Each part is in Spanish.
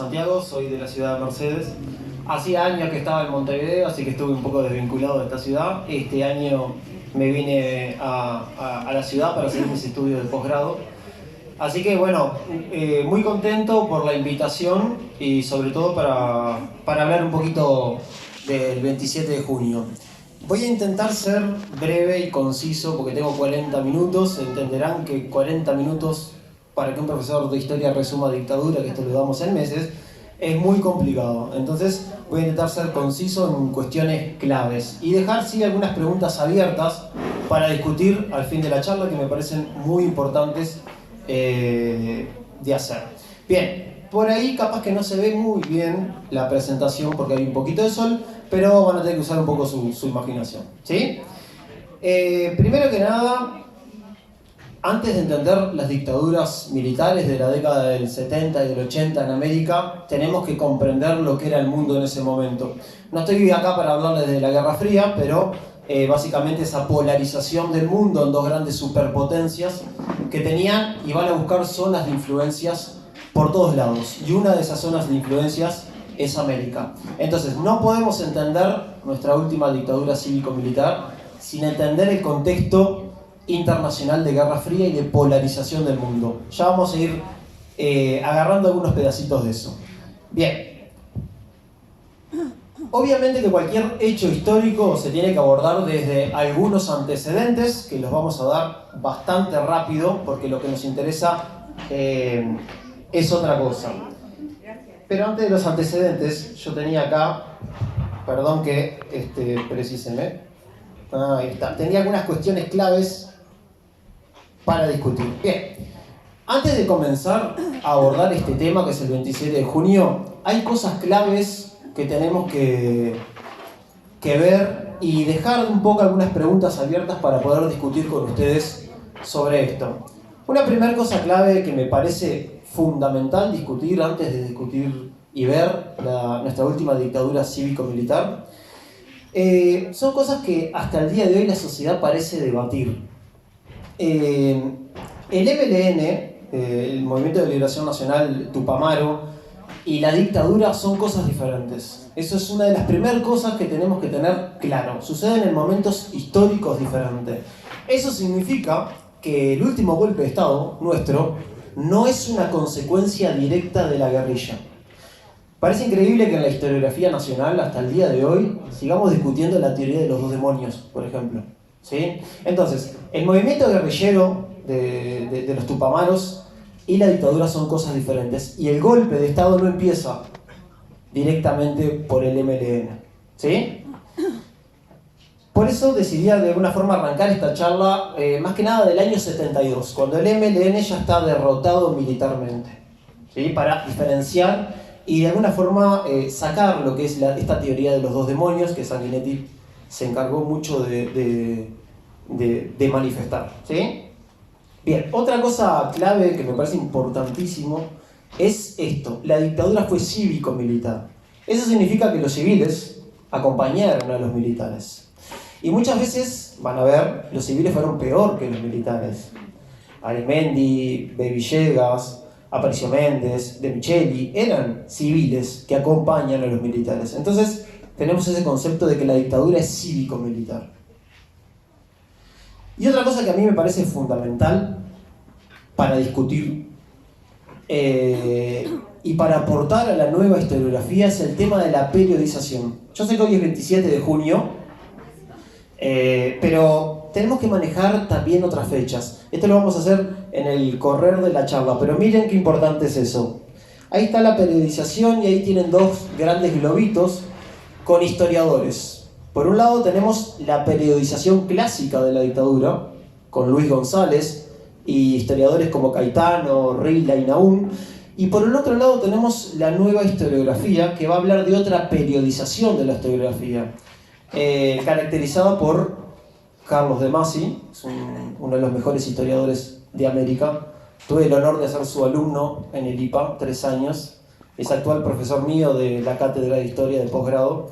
Santiago, soy de la ciudad de Mercedes. Hacía años que estaba en Montevideo, así que estuve un poco desvinculado de esta ciudad. Este año me vine a la ciudad para hacer mis estudios de posgrado. Así que bueno, muy contento por la invitación y sobre todo para hablar un poquito del 27 de junio. Voy a intentar ser breve y conciso porque tengo 40 minutos. Entenderán que 40 minutos para que un profesor de historia resuma dictadura, que esto lo damos en meses, es muy complicado. Entonces voy a intentar ser conciso en cuestiones claves y dejar sí algunas preguntas abiertas para discutir al fin de la charla que me parecen muy importantes de hacer. Bien, por ahí capaz que no se ve muy bien la presentación porque hay un poquito de sol, pero van a tener que usar un poco su imaginación, ¿sí? Primero que nada, antes de entender las dictaduras militares de la década del 70 y del 80 en América, tenemos que comprender lo que era el mundo en ese momento. No estoy acá para hablarles de la Guerra Fría, pero básicamente esa polarización del mundo en dos grandes superpotencias que tenían y van a buscar zonas de influencias por todos lados. Y una de esas zonas de influencias es América. Entonces, no podemos entender nuestra última dictadura cívico-militar sin entender el contexto internacional de Guerra Fría y de polarización del mundo. Ya vamos a ir agarrando algunos pedacitos de eso. Bien. Obviamente que cualquier hecho histórico se tiene que abordar desde algunos antecedentes, que los vamos a dar bastante rápido, porque lo que nos interesa es otra cosa. Pero antes de los antecedentes, yo tenía acá, perdón que precísenme, ahí está, tenía algunas cuestiones claves para discutir. Bien, antes de comenzar a abordar este tema, que es el 27 de junio, hay cosas claves que tenemos que ver y dejar un poco algunas preguntas abiertas para poder discutir con ustedes sobre esto. Una primera cosa clave que me parece fundamental discutir antes de discutir y ver nuestra última dictadura cívico-militar son cosas que hasta el día de hoy la sociedad parece debatir. El MLN, el Movimiento de Liberación Nacional Tupamaro, y la dictadura son cosas diferentes. Eso es una de las primeras cosas que tenemos que tener claro. Suceden en momentos históricos diferentes. Eso significa que el último golpe de Estado, nuestro, no es una consecuencia directa de la guerrilla. Parece increíble que en la historiografía nacional, hasta el día de hoy, sigamos discutiendo la teoría de los dos demonios, por ejemplo. ¿Sí? Entonces, el movimiento guerrillero de los Tupamaros y la dictadura son cosas diferentes. Y el golpe de Estado no empieza directamente por el MLN. ¿Sí? Por eso decidí de alguna forma arrancar esta charla, más que nada del año 72, cuando el MLN ya está derrotado militarmente. ¿Sí? Para diferenciar y de alguna forma sacar lo que es esta teoría de los dos demonios que Sanguinetti se encargó mucho de manifestar. ¿Sí? Bien, otra cosa clave que me parece importantísimo es esto: la dictadura fue cívico-militar. Eso significa que los civiles acompañaron a los militares. Y muchas veces, van a ver, los civiles fueron peor que los militares. Arismendi, de Villegas, Aparicio Méndez, de Micheli, eran civiles que acompañan a los militares. Entonces, tenemos ese concepto de que la dictadura es cívico-militar. Y otra cosa que a mí me parece fundamental para discutir y para aportar a la nueva historiografía es el tema de la periodización. Yo sé que hoy es 27 de junio, pero tenemos que manejar también otras fechas. Esto lo vamos a hacer en el correr de la charla, pero miren qué importante es eso. Ahí está la periodización y ahí tienen dos grandes globitos con historiadores. Por un lado tenemos la periodización clásica de la dictadura, con Luis González y historiadores como Caetano, Rila y Nahum. Y por el otro lado tenemos la nueva historiografía, que va a hablar de otra periodización de la historiografía, caracterizada por Carlos de Masi, es uno de los mejores historiadores de América. Tuve el honor de ser su alumno en el IPA, 3 años. Es actual profesor mío de la cátedra de historia de posgrado.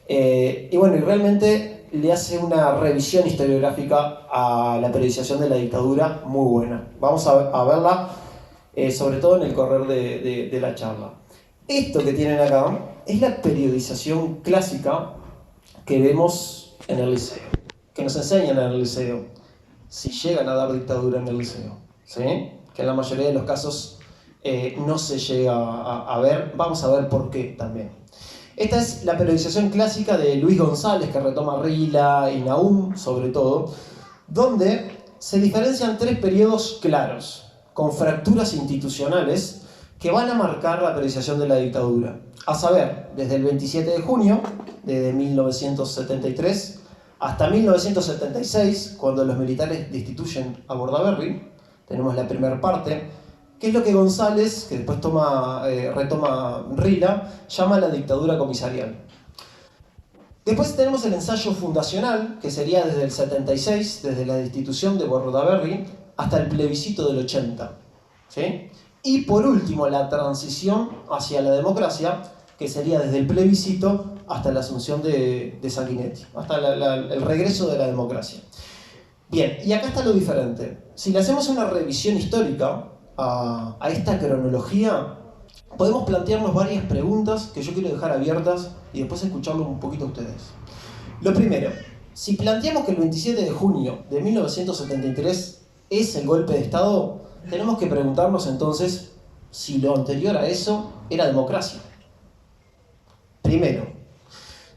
Y bueno, y realmente le hace una revisión historiográfica a la periodización de la dictadura muy buena. Vamos a verla, sobre todo en el correr de la charla. Esto que tienen acá es la periodización clásica que vemos en el liceo, que nos enseñan en el liceo, si llegan a dar dictadura en el liceo, ¿sí? Que en la mayoría de los casos no se llega a ver. Vamos a ver por qué también. Esta es la periodización clásica de Luis González, que retoma Rila y Nahum, sobre todo, donde se diferencian tres periodos claros, con fracturas institucionales, que van a marcar la periodización de la dictadura. A saber, desde el 27 de junio, desde 1973, hasta 1976, cuando los militares destituyen a Bordaberry, tenemos la primera parte, que es lo que González, que después retoma Rila, llama la dictadura comisarial. Después tenemos el ensayo fundacional, que sería desde el 76, desde la destitución de Bordaberry, hasta el plebiscito del 80. ¿Sí? Y por último, la transición hacia la democracia, que sería desde el plebiscito hasta la asunción de Sanguinetti, hasta el regreso de la democracia. Bien, y acá está lo diferente. Si le hacemos una revisión histórica a esta cronología, podemos plantearnos varias preguntas que yo quiero dejar abiertas y después escucharlo un poquito a ustedes. Lo primero, si planteamos que el 27 de junio de 1973 es el golpe de Estado, tenemos que preguntarnos entonces si lo anterior a eso era democracia. Primero,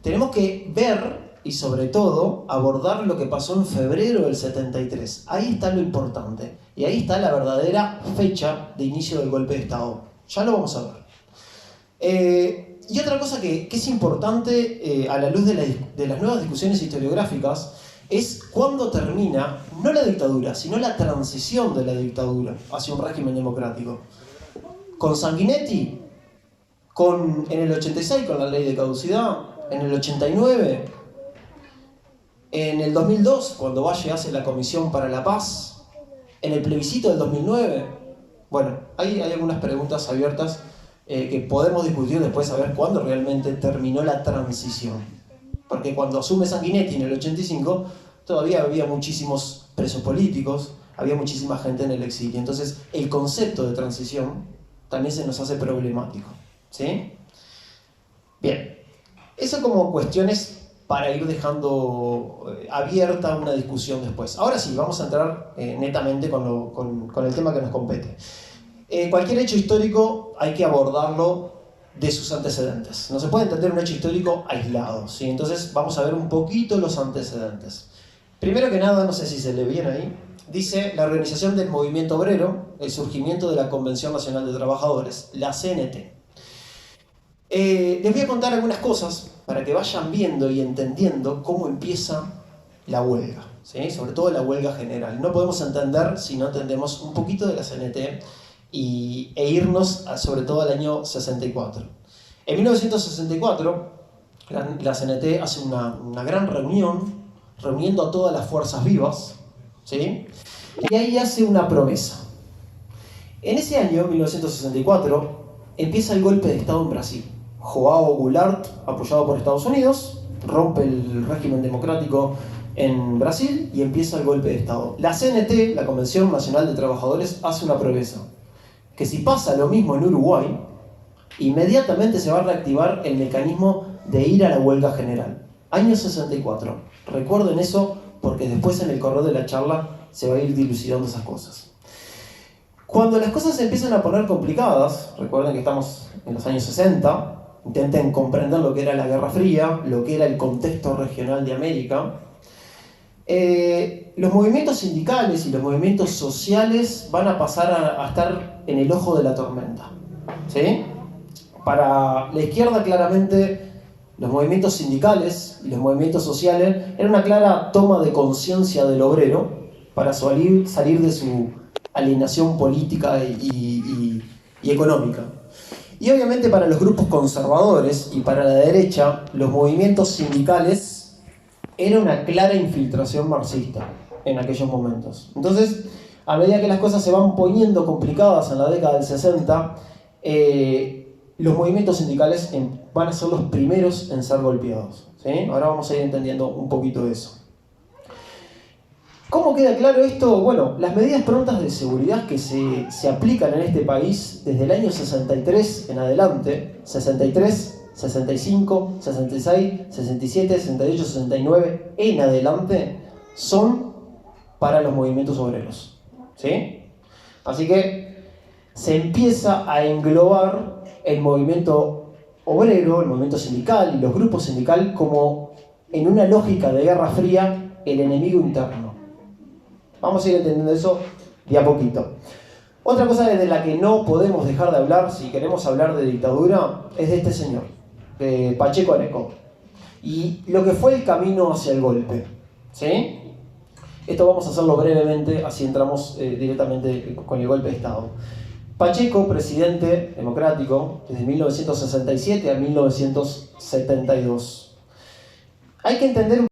tenemos que ver y sobre todo abordar lo que pasó en febrero del 73. Ahí está lo importante y ahí está la verdadera fecha de inicio del golpe de Estado. Ya lo vamos a ver. Y otra cosa que es importante a la luz de las nuevas discusiones historiográficas es cuándo termina, no la dictadura, sino la transición de la dictadura hacia un régimen democrático. Con Sanguinetti, en el 86 con la ley de caducidad, en el 89, en el 2002 cuando Valle hace la Comisión para la Paz, en el plebiscito del 2009. Bueno, hay algunas preguntas abiertas que podemos discutir después a ver cuándo realmente terminó la transición. Porque cuando asume Sanguinetti en el 85, todavía había muchísimos presos políticos, había muchísima gente en el exilio. Entonces, el concepto de transición también se nos hace problemático. ¿Sí? Bien, eso como cuestiones para ir dejando abierta una discusión después. Ahora sí, vamos a entrar netamente con el tema que nos compete. Cualquier hecho histórico hay que abordarlo de sus antecedentes. No se puede entender un hecho histórico aislado, ¿sí? Entonces vamos a ver un poquito los antecedentes. Primero que nada, no sé si se lee bien ahí, dice la organización del movimiento obrero, el surgimiento de la Convención Nacional de Trabajadores, la CNT. Les voy a contar algunas cosas para que vayan viendo y entendiendo cómo empieza la huelga, ¿sí? Sobre todo la huelga general. No podemos entender si no entendemos un poquito de la CNT e irnos sobre todo al año 64. En 1964, la CNT hace una gran reunión, reuniendo a todas las fuerzas vivas, ¿sí? Y ahí hace una promesa. En ese año, 1964, empieza el golpe de Estado en Brasil. João Goulart, apoyado por Estados Unidos, rompe el régimen democrático en Brasil y empieza el golpe de Estado. La CNT, la Convención Nacional de Trabajadores, hace una promesa, que si pasa lo mismo en Uruguay, inmediatamente se va a reactivar el mecanismo de ir a la huelga general. Año 64. Recuerden eso porque después en el correo de la charla se va a ir dilucidando esas cosas. Cuando las cosas se empiezan a poner complicadas, recuerden que estamos en los años 60, intenten comprender lo que era la Guerra Fría, lo que era el contexto regional de América. Los movimientos sindicales y los movimientos sociales van a pasar a estar en el ojo de la tormenta, ¿sí? Para la izquierda, claramente, los movimientos sindicales y los movimientos sociales eran una clara toma de conciencia del obrero para salir de su alienación política y económica. Y obviamente para los grupos conservadores y para la derecha, los movimientos sindicales eran una clara infiltración marxista en aquellos momentos. Entonces, a medida que las cosas se van poniendo complicadas en la década del 60, los movimientos sindicales van a ser los primeros en ser golpeados, ¿sí? Ahora vamos a ir entendiendo un poquito de eso. ¿Cómo queda claro esto? Bueno, las medidas prontas de seguridad que se aplican en este país desde el año 63 en adelante, 63, 65, 66, 67, 68, 69 en adelante, son para los movimientos obreros. ¿Sí? Así que se empieza a englobar el movimiento obrero, el movimiento sindical y los grupos sindicales como, en una lógica de Guerra Fría, el enemigo interno. Vamos a ir entendiendo eso de a poquito. Otra cosa de la que no podemos dejar de hablar, si queremos hablar de dictadura, es de este señor, de Pacheco Areco, y lo que fue el camino hacia el golpe. ¿Sí? Esto vamos a hacerlo brevemente, así entramos directamente con el golpe de Estado. Pacheco, presidente democrático, desde 1967 a 1972. Hay que entender